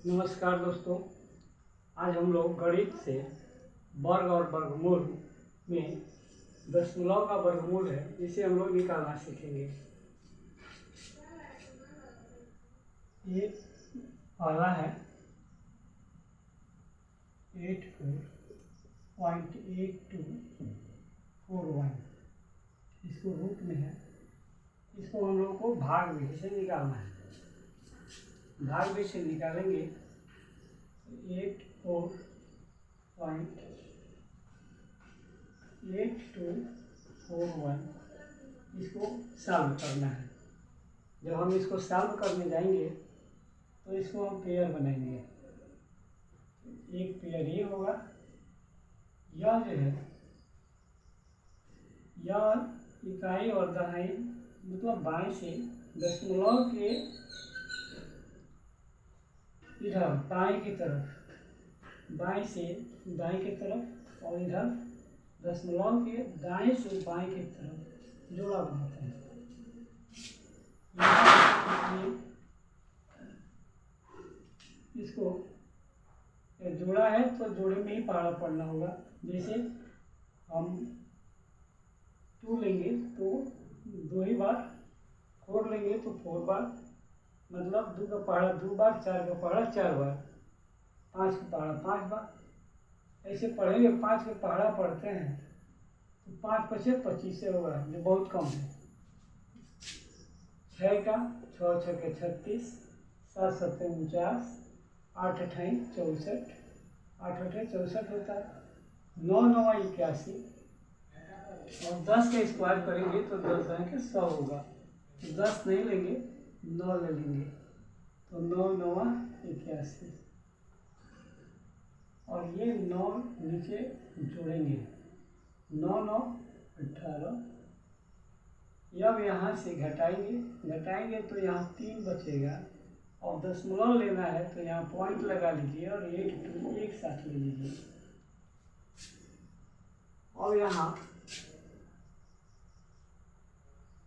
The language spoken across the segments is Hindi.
नमस्कार दोस्तों, आज हम लोग गणित से वर्ग और वर्गमूल में दशमलव का वर्गमूल है, इसे हम लोग निकालना सीखेंगे। ये पहला है 84.8241, इसको रूट में है। इसको हम लोग को भाग विधि से निकालना है। भाग विधि से निकालेंगे 84.8241, इसको सॉल्व करना है। जब हम इसको सॉल्व करने जाएंगे तो इसको हम पेयर बनाएंगे। एक पेयर ये होगा, यह जो है यह इकाई और दहाई मतलब बाएं से दशमलव के इधर बाएं की तरफ, बाएं से दाएं की तरफ और इधर दशमलव के दाएं से बाएं की तरफ जोड़ा बनाते हैं। इसको जोड़ा है तो जोड़े में ही पहाड़ा पड़ना होगा। जैसे हम 2 लेंगे तो 2 ही बार, 4 लेंगे तो 4 बार, मतलब 2 का पहाड़ा 2 बार, 4 का पहाड़ा 4 बार, 5 का पहाड़ा 5 बार। ऐसे पढ़ेंगे, 5 के पहाड़ा पढ़ते हैं तो 5 × 5 = 25 से होगा, जो बहुत कम है। 6 का 6 × 6 = 36, 7 × 7 = 49, 8 × 8 = 64, 8 × 8 = 64 होता है। 9 × 9 = 81 और 10 का स्क्वायर करेंगे तो 10 × 100 होगा। तो 10 नहीं लेंगे, 9 ले लेंगे तो 9 × 9 = 81 और ये 9 नीचे जोड़ेंगे, 9 × 9 = 18। अब यहाँ से घटाएंगे तो यहाँ 3 बचेगा और दशमलव लेना है तो यहाँ पॉइंट लगा लीजिए और 82 एक साथ ले लीजिए। और यहाँ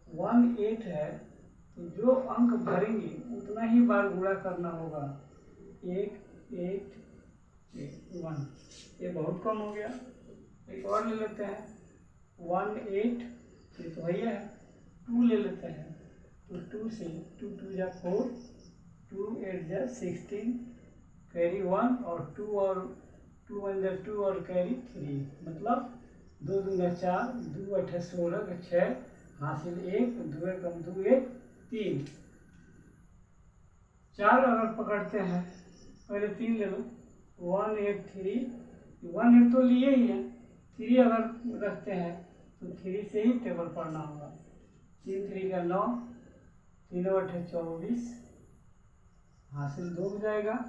18 है तो जो अंक भरेंगे उतना ही बार गुणा करना होगा। 1 1 1 ये बहुत कम हो गया। एक और ले लेते हैं 18, ये तो वही है। 2 ले लेते हैं तो 2 से 2 × 2 = 4, 2 × 8 = 16, कैरी 1 और 2 और 2 × 1 = 2 और कैरी 3, मतलब 2 × 2 = 4, 2 × 8 = 16, 6 हासिल 1, 2 × 2 = 1, 3। 4 अगर पकड़ते हैं, पहले 3 ले लो, 1 8 3, 1 8 तो लिए ही है, 3 अगर रखते हैं तो 3 से ही टेबल पढ़ना होगा। 3 × 3 = 9, 3 × 8 = 24, हासिल 2 हो जाएगा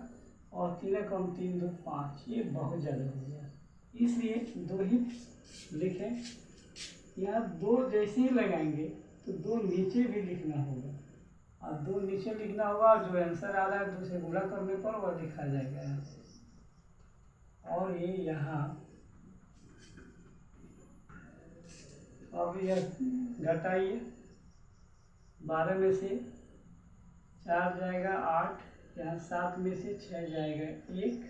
और 3 × 3 = 5। ये बहुत ज़्यादा हो गया, इसलिए 2 ही लिखें। यहाँ 2 जैसे ही लगाएंगे तो 2 नीचे भी लिखना होगा और 2 नीचे लिखना होगा। जो आंसर आ रहा है 2 से गुणा करने पर वह लिखा जाएगा। और ये यहाँ अब यह घटाइए, 12 में से 4 जाएगा 8, यहाँ 7 में से 6 जाएगा 1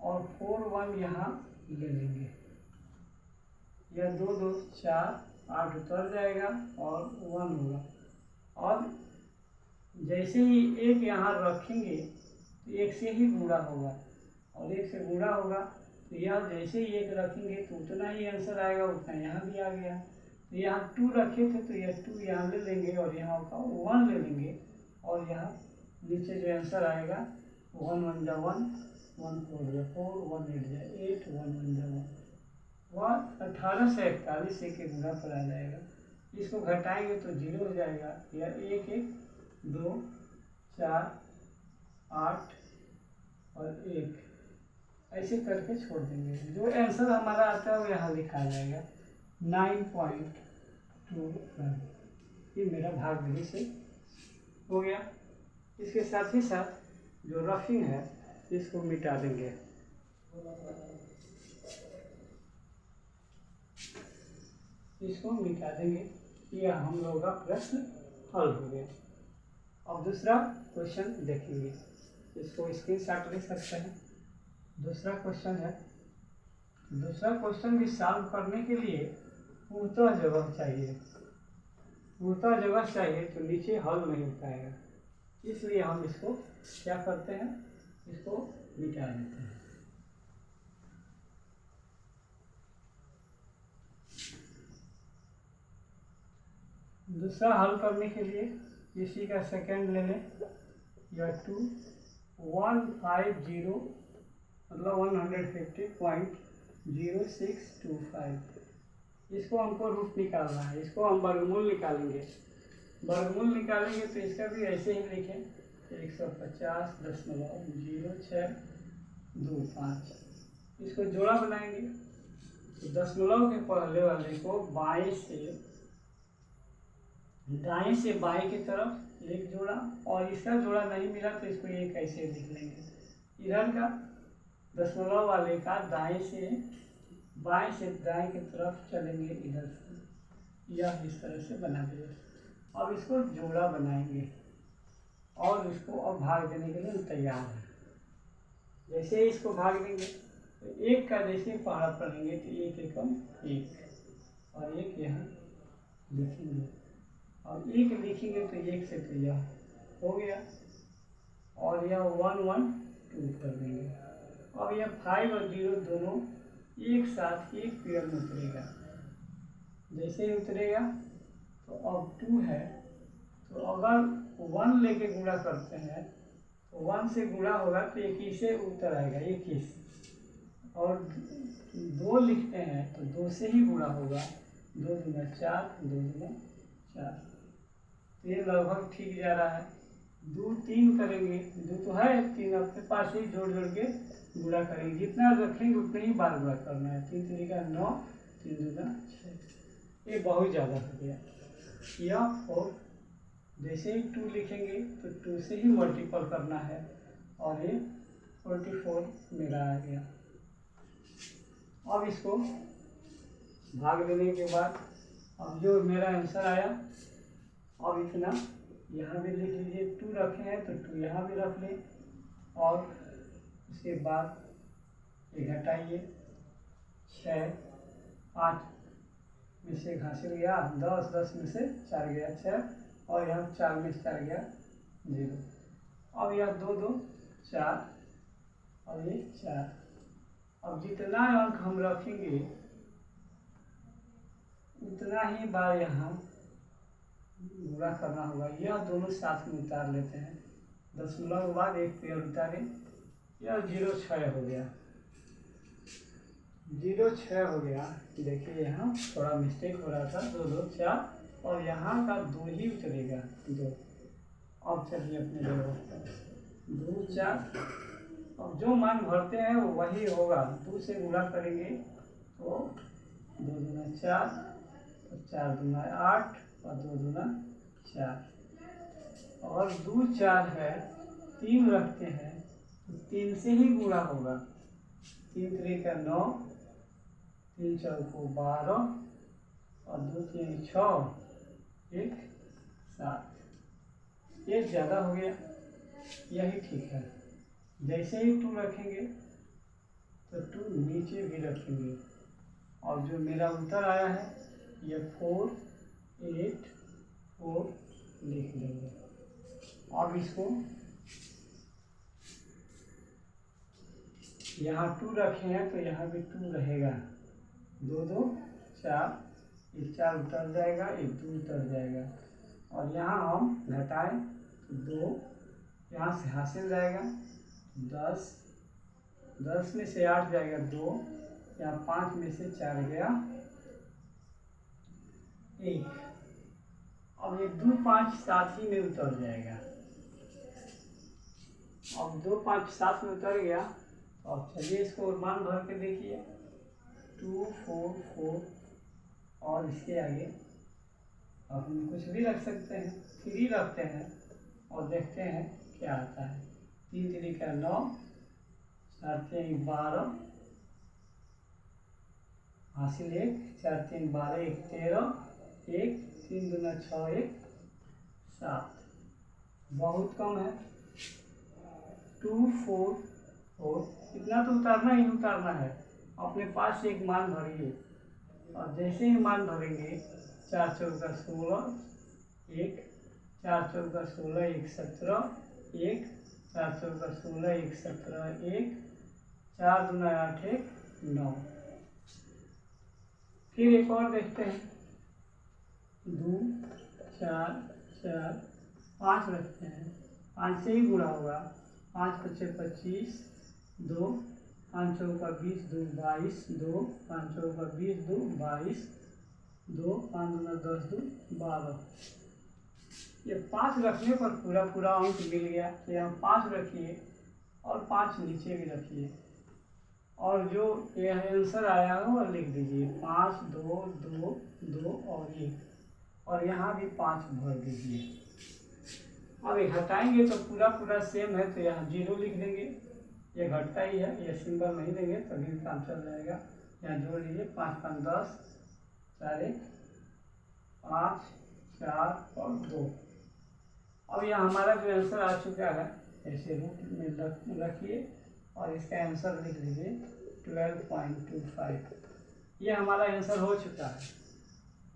और 4 1 यहाँ ले लेंगे। यह 2 2 4, 8 उतर जाएगा और 1 होगा। और जैसे ही 1 यहाँ रखेंगे तो 1 से ही गुणा होगा और 1 से गुणा होगा तो यह जैसे ही 1 रखेंगे तो उतना ही आंसर आएगा, उतना यहाँ भी आ गया। तो यहाँ 2 रखे थे तो यह 2 यहाँ ले लेंगे और यहाँ का 1 ले लेंगे और यहाँ नीचे जो आंसर आएगा 1 1 = 1, 1 4 = 4, 1 8 = 8, 1 1 = 1। वह 18 से 41 से के गुणा पर आ जाएगा। इसको घटाएंगे तो 0 हो जाएगा। यह 1 1 2 4 8 और 1 ऐसे करके छोड़ देंगे। जो आंसर हमारा आता है वो यहाँ लिखा जाएगा 9.25। ये मेरा भाग विधि से हो गया। इसके साथ ही साथ जो रफिंग है इसको मिटा देंगे। इसको मिटा देंगे। यह हम लोगों का प्रश्न हल हो गया। अब दूसरा क्वेश्चन देखेंगे। इसको स्क्रीनशॉट ले सकते हैं। दूसरा क्वेश्चन है, दूसरा क्वेश्चन भी सॉल्व करने के लिए पूर्णतः जगह चाहिए, पूर्णतः जगह चाहिए तो नीचे हल नहीं हो पाएगा, इसलिए हम इसको क्या करते हैं, इसको मिटा देते हैं। दूसरा हल करने के लिए इसी का सेकंड ले लें, या 150 मतलब 150.0625, इसको हमको रूट निकालना है, इसको हम वर्गमूल निकालेंगे। वर्गमूल निकालेंगे तो इसका भी ऐसे ही लिखें, 150.0625, इसको जोड़ा बनाएंगे तो दशमलव के पहले वाले को दाएं से बाएं की तरफ एक जोड़ा, और इसका जोड़ा नहीं मिला तो इसको एक ऐसे लिख लेंगे। इधर का दशमलव वाले का बाएं से दाएं की तरफ चलेंगे इधर से, यह इस तरह से बना दिया। अब इसको जोड़ा बनाएंगे और इसको अब भाग देने के लिए तैयार है। जैसे ही इसको भाग देंगे तो एक का जैसे पहाड़ा पढ़ेंगे तो एक एकम एक, और एक यहाँ लिखेंगे, और एक लिखेंगे तो एक से तो यह हो गया, और यह 1 1 2 कर देंगे। अब यह 5 और 0 दोनों एक साथ एक पेयर में उतरेगा। जैसे ही उतरेगा तो अब 2 है, तो अगर 1 लेके गुणा करते हैं तो 1 से गुणा होगा तो 21 से उत्तर आएगा 21, और 2 लिखते हैं तो 2 से ही गुणा होगा, 2 दूना 4, 2 दूना 4, तो ये लगभग ठीक जा रहा है। 2 3 करेंगे, 2 तो है 3 अपने पास ही जोड़ के गुणा करेंगे, जितना रखेंगे उतने ही बार गुणा करना है। 3 3 का 9, 3 दूना 6, ये बहुत ज़्यादा हो गया। या 4, जैसे ही 2 लिखेंगे तो 2 से ही मल्टीपल करना है, और ये 44 मेरा आ गया। अब इसको भाग देने के बाद अब जो मेरा आंसर आया, अब इतना यहाँ भी लिख लीजिए, 2 रखे हैं तो 2 यहाँ भी रख लें, और उसके बाद ये घटाइए, 6 8 में से घासिल गया 10, 10 में से 4 गया 6, और यहाँ 4 में से 4 गया 0। अब यह 2 2 4 और ये 4। अब जितना अंक हम रखेंगे उतना ही बार यहाँ गुणा करना होगा। यह दोनों साथ में उतार लेते हैं, दशमलव के बाद एक पेयर उतारें, यह 0 6 हो गया, 0 6 हो गया। देखिए यहाँ थोड़ा मिस्टेक हो रहा था, 2 2 4, और यहाँ का 2 ही उतरेगा 2। अब चलिए अपने जगह 2 4, अब जो मान भरते हैं वो वही होगा। 2 से गुणा करेंगे तो 2 दूना 4, 4 दूना 8, और 2 दूना 4, और 2 4 है, 3 रखते हैं तो 3 से ही गुणा होगा। 3 3 का 9, 3 4 को 12, और 2 3 6, 1 7, ये ज़्यादा हो गया, यही ठीक है। जैसे ही 2 रखेंगे तो 2 नीचे भी रखेंगे, और जो मेरा उत्तर आया है ये 4 8 4 लिख लेंगे। अब इसको यहाँ 2 रखे हैं तो यहाँ भी 2 रहेगा, 2 2 4, एक 4 उतर जाएगा, एक 2 उतर जाएगा, और यहाँ हम घटाएं तो 2 यहाँ से हासिल जाएगा 10, 10 में से 8 जाएगा 2, यहाँ 5 में से 4 गया 1। अब ये 2 5 साथ ही में उतर जाएगा। अब 2 5 साथ में उतर गया, अब चलिए इसको मान भर के देखिए, 2 4 4, और इसके आगे अब हम कुछ भी रख सकते हैं, 3 रखते हैं और देखते हैं क्या आता है। 3 3 का 9, 4 3 12, हासिल 1, 4 3 12, 1 13, 1 3 दूना 6, 1 7, बहुत कम है। 244 इतना तो उतारना ही उतारना है। अपने पास से एक मान भरिए और जैसे ही मान भरेंगे 4 चौका 16 1 4 चौका 16 1 17 1 4 चौका 16 1 17 1 4 दूना 8 1 9। फिर एक और देखते हैं 2 4 4 5 रखते हैं, 5 से ही गुणा होगा। 5 × 5 = 25 2 5 चौका 20 2 22 2 5 चौका 20 2 22 2 5 दूना 10 2 12। ये 5 रखने पर पूरा पूरा अंक मिल गया। तो यहाँ 5 रखिए और 5 नीचे भी रखिए और जो ये आंसर आया हो वो लिख दीजिए 5 2 2 2 और 1 और यहाँ भी 5 भर दीजिए। अब ये घटाएंगे तो पूरा पूरा सेम है तो यहाँ 0 लिख देंगे। ये घटता ही है, ये सिंबल नहीं देंगे तभी काम चल जाएगा। यहाँ जोड़ लीजिए 5 5 10 4 1 5 4 और 2। अब यहाँ हमारा जो आंसर आ चुका है ऐसे रूप में रखिए और इसका आंसर लिख दीजिए 12.25। ये हमारा आंसर हो चुका है।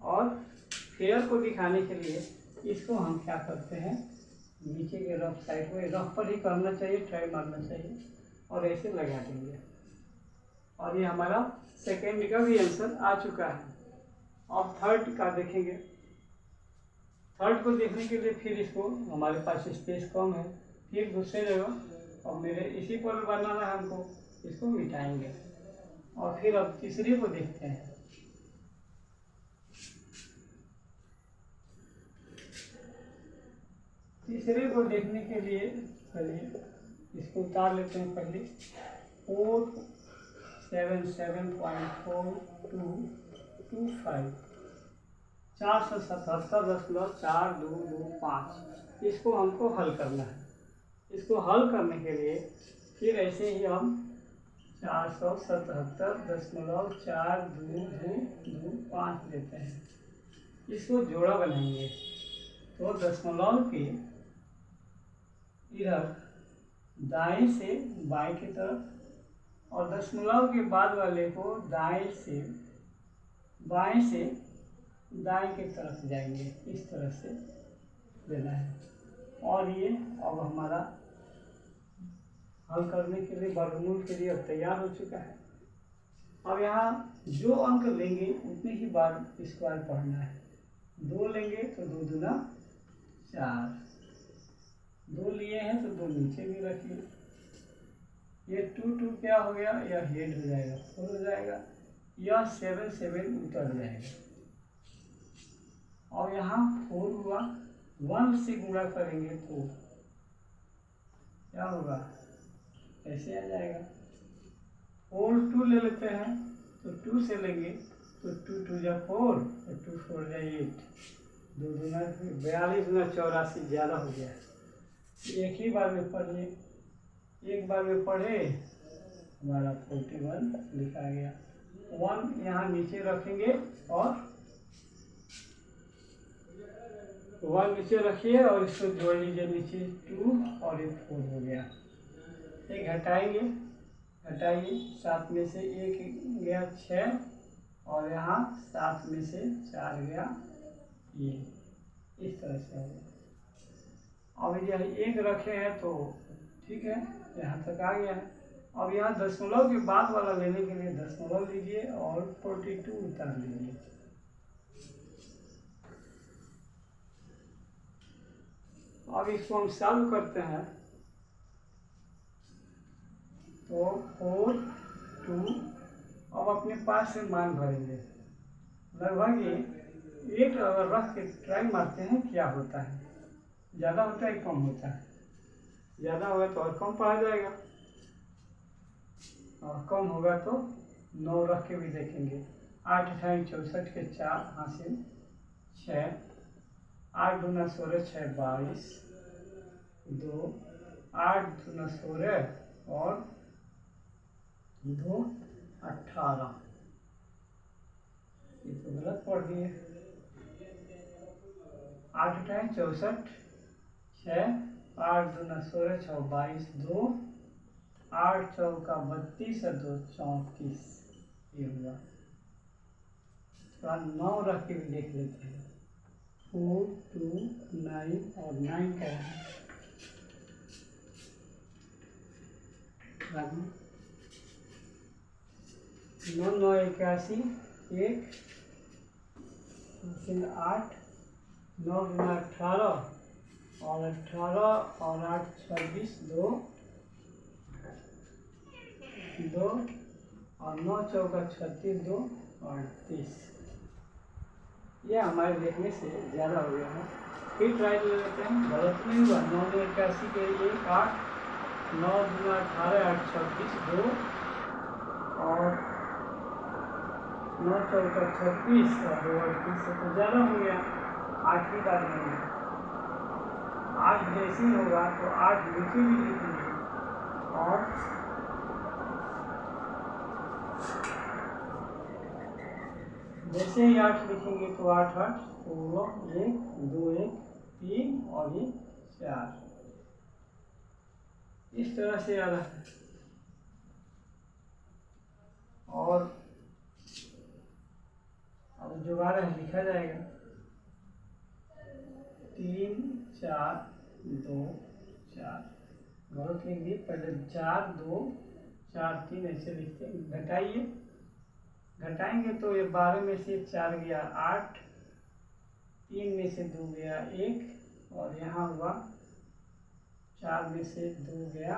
और फिगर को दिखाने के लिए इसको हम क्या करते हैं, नीचे के रफ साइड को रफ पर ही करना चाहिए, ट्राई मारना चाहिए और ऐसे लगा देंगे। और ये हमारा सेकेंड का भी आंसर आ चुका है। अब थर्ड का देखेंगे। थर्ड को देखने के लिए फिर इसको, हमारे पास स्पेस कम है, फिर दूसरे जगह और मेरे इसी पर बनाना है हमको, इसको मिटाएंगे और फिर अब तीसरे को देखते हैं। तीसरे को देखने के लिए चलिए इसको उतार लेते हैं। पहले 477.4225 477.42225 इसको हमको हल करना है। इसको हल करने के लिए फिर ऐसे ही हम 477.42225 देते हैं। इसको जोड़ा बनाएंगे तो दशमलव के इधर दाएं से बाएं की तरफ और दशमलव के बाद वाले को बाएं से दाएं की तरफ जाएंगे, इस तरह से देना है। और ये अब हमारा हल करने के लिए वर्गमूल के लिए अब तैयार हो चुका है। अब यहाँ जो अंक लेंगे उतने ही बार स्क्वायर पढ़ना है। 2 लेंगे तो 2 दूना 4, 2 लिए हैं तो 2 नीचे भी रखिए। ये 2 2 क्या हो गया, यह हेड हो जाएगा, 4 हो जाएगा, यह 7 7 उतर जाएगा। और यहाँ 4 हुआ, 1 से गुणा करेंगे तो क्या होगा, ऐसे आ जाएगा। और 2 ले लेते हैं तो 2 से लेंगे तो 2 2 जा 4 और 2 4 जा 8, 2 दूना 42 दूना 84 ज़्यादा हो गया। एक ही बार में पढ़िए, एक बार में पढ़े हमारा 41 लिखा गया। 1 यहाँ नीचे रखेंगे और 1 नीचे रखिए और इसको जोड़ लीजिए नीचे 2 और एक 4 हो गया। एक घटाइए 7 में से 1 गया 6 और यहाँ 7 में से 4 गया, ये इस तरह से हो गया। अब यह 1 रखे हैं तो ठीक है, यहाँ तक आ गया है। अब यहाँ दशमलव के बाद वाला लेने के लिए दशमलव लीजिए और 42 उतार लीजिए। अब इसको हम सॉल्व करते हैं तो 4 2, अब अपने पास से मान भरेंगे। लगभग ये 1 अगर रख के ट्राई मारते हैं क्या होता है, ज़्यादा होता है कम होता है, ज़्यादा होगा तो और कम पड़ा जाएगा और कम होगा तो 9 रख के भी देखेंगे। 8 × 64 के 4 हासिल 6, 8 दूना 16 6 22 2, 8 दूना 16 और 2 18। ये तो गलत पढ़ दिए। 8 × 64 6 8 दूना 16, 6 22, 2 8 चौका 32 और 2 34, ये हुआ। तो 9 रख के भी देख लेते हैं। 4 2 9 और 9 का है 9 9 81, 1 8 9 गुना 18 और 18 और 8 26, 2 2 और 9 चौका 36, 2 38। ये हमारे देखने से ज़्यादा हो गया है। फिर ट्राई ले लेते हैं, गलत नहीं हुआ। 9 9 81 के 1 8 9 गुना 18 8 26, 2 और 9 चौका 36 और 2 38 से तो ज़्यादा हो गया। 8 की बात नहीं है। 8 जैसे ही होगा तो 8 नीचे भी लिखेंगे और जैसे ही 8 लिखेंगे तो 8 8 तो 1 2 1 3 और 1 4, इस तरह से आ रहा है। और अब जुगाड़ है, लिखा जाएगा 3 4 2 4, गलत लिख दिए। पहले 4 2 4 3 ऐसे लिखते हैं। घटाइए, घटाएंगे तो ये 12 में से 4 गया 8, 3 में से 2 गया 1 और यहाँ हुआ 4 में से 2 गया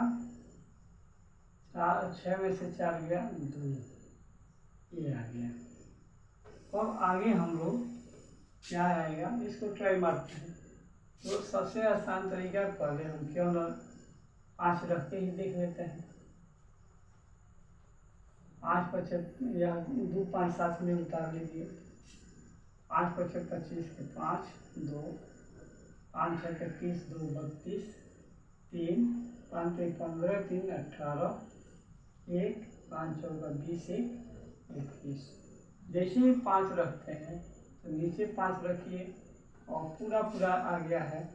6 में से 4 गया 2, ये आ गया। अब आगे हम लोग क्या आएगा इसको ट्राई मारते हैं। तो सबसे आसान तरीका, पहले हम क्यों न 5 रख के ही देख लेते हैं। 5 5 या 2 5 साथ में उतार लीजिए। 5 5 25 के 5 2 5 6 30 2 32 3 5 3 15 3 18 1 5 चौका 20 1 21। जैसे ही 5 रखते हैं तो नीचे 5 रखिए और पूरा पूरा आ गया है,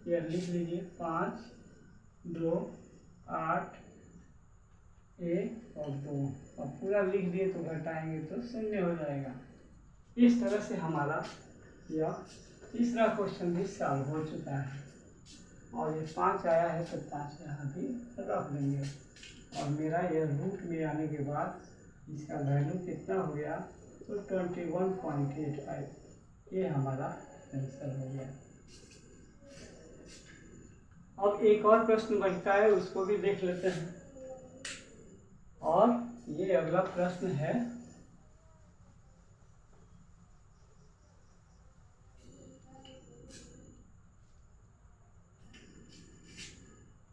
यह लिख लीजिए 5 2 8 1 और 2 और पूरा लिख दिए तो घटाएंगे तो 0 हो जाएगा। इस तरह से हमारा यह तीसरा क्वेश्चन भी सॉल्व हो चुका है। और ये 5 आया है तो 5 यहाँ भी रख देंगे और मेरा यह रूट में आने के बाद इसका वैल्यू कितना हो गया तो 21.85, ये हमारा आंसर हो गया। अब एक और प्रश्न बचता है, उसको भी देख लेते हैं। और ये अगला प्रश्न है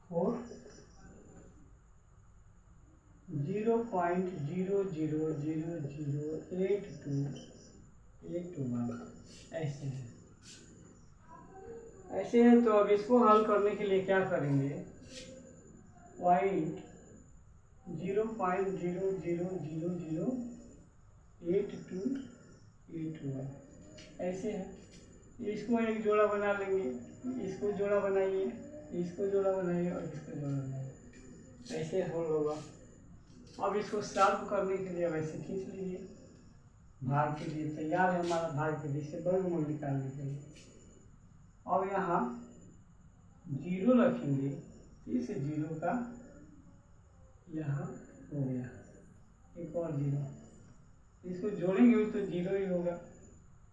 0.00008281 ऐसे है। ऐसे है तो अब इसको हल करने के लिए क्या करेंगे, पॉइंट 0.00008281 ऐसे है। इसको एक जोड़ा बना लेंगे, इसको जोड़ा बनाइए, इसको जोड़ा बनाइए और इसको जोड़ा बनाइए, ऐसे हल होगा। अब इसको सॉल्व करने के लिए अब ऐसे खींच लीजिए। भाग के लिए तैयार है हमारा, भाग के लिए से वर्गमूल निकालने के लिए। अब यहाँ 0 रखेंगे, इस 0 का यहाँ हो गया एक और 0, इसको जोड़ेंगे तो 0 ही होगा।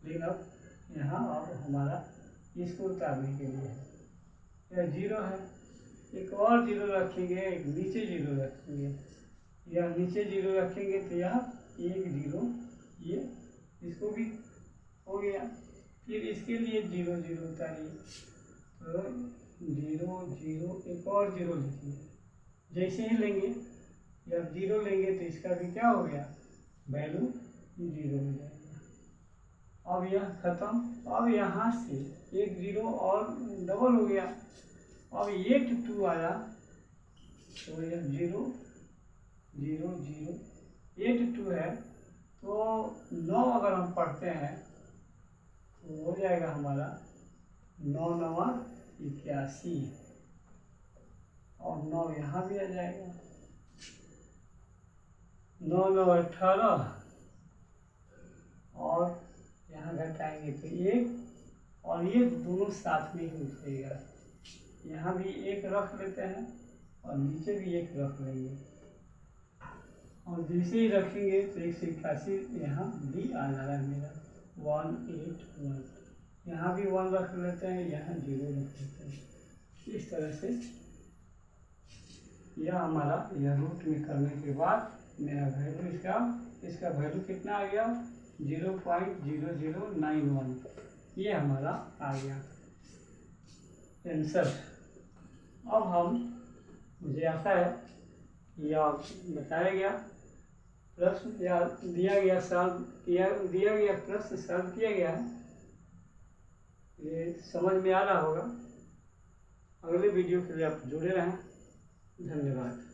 लेकिन अब यहाँ अब हमारा इसको उतारने के लिए है, यह 0 है, एक और 0 रखेंगे, एक नीचे 0 रखेंगे, यह नीचे 0 रखेंगे तो यह 1 0, ये इसको भी हो गया। फिर इसके लिए 0 0 उतारिए तो 0 0, एक और 0 लिखिए। जैसे ही लेंगे जब 0 लेंगे तो इसका भी क्या हो गया, वैल्यू 0 हो जाएगा। अब यह खत्म। अब यहाँ से एक 0 और डबल हो गया। अब 8 2 आया तो यह 0 0 0 8 2 है तो 9 अगर हम पढ़ते हैं तो हो जाएगा हमारा 9 9 81। और 9 यहाँ भी आ जाएगा। 9 9 18 और यहाँ घटाएंगे तो 1 और ये दोनों साथ में ही उठेगा। यहाँ भी 1 रख लेते हैं और नीचे भी 1 रख लेंगे और जैसे ही रखेंगे तो 181 यहाँ भी आ जा रहा है मेरा 181। यहाँ भी 1 रख लेते हैं, यहाँ 0 रख लेते हैं। इस तरह से यह हमारा यह रूट में करने के बाद मेरा वैल्यू इसका वैल्यू कितना आ गया 0.0091। ये हमारा आ गया आंसर। अब हम मुझे आशा है यह बताया गया प्रश्न या दिया गया प्रश्न सॉल्व किया गया है, ये समझ में आ रहा होगा। अगले वीडियो के लिए आप जुड़े रहें। धन्यवाद।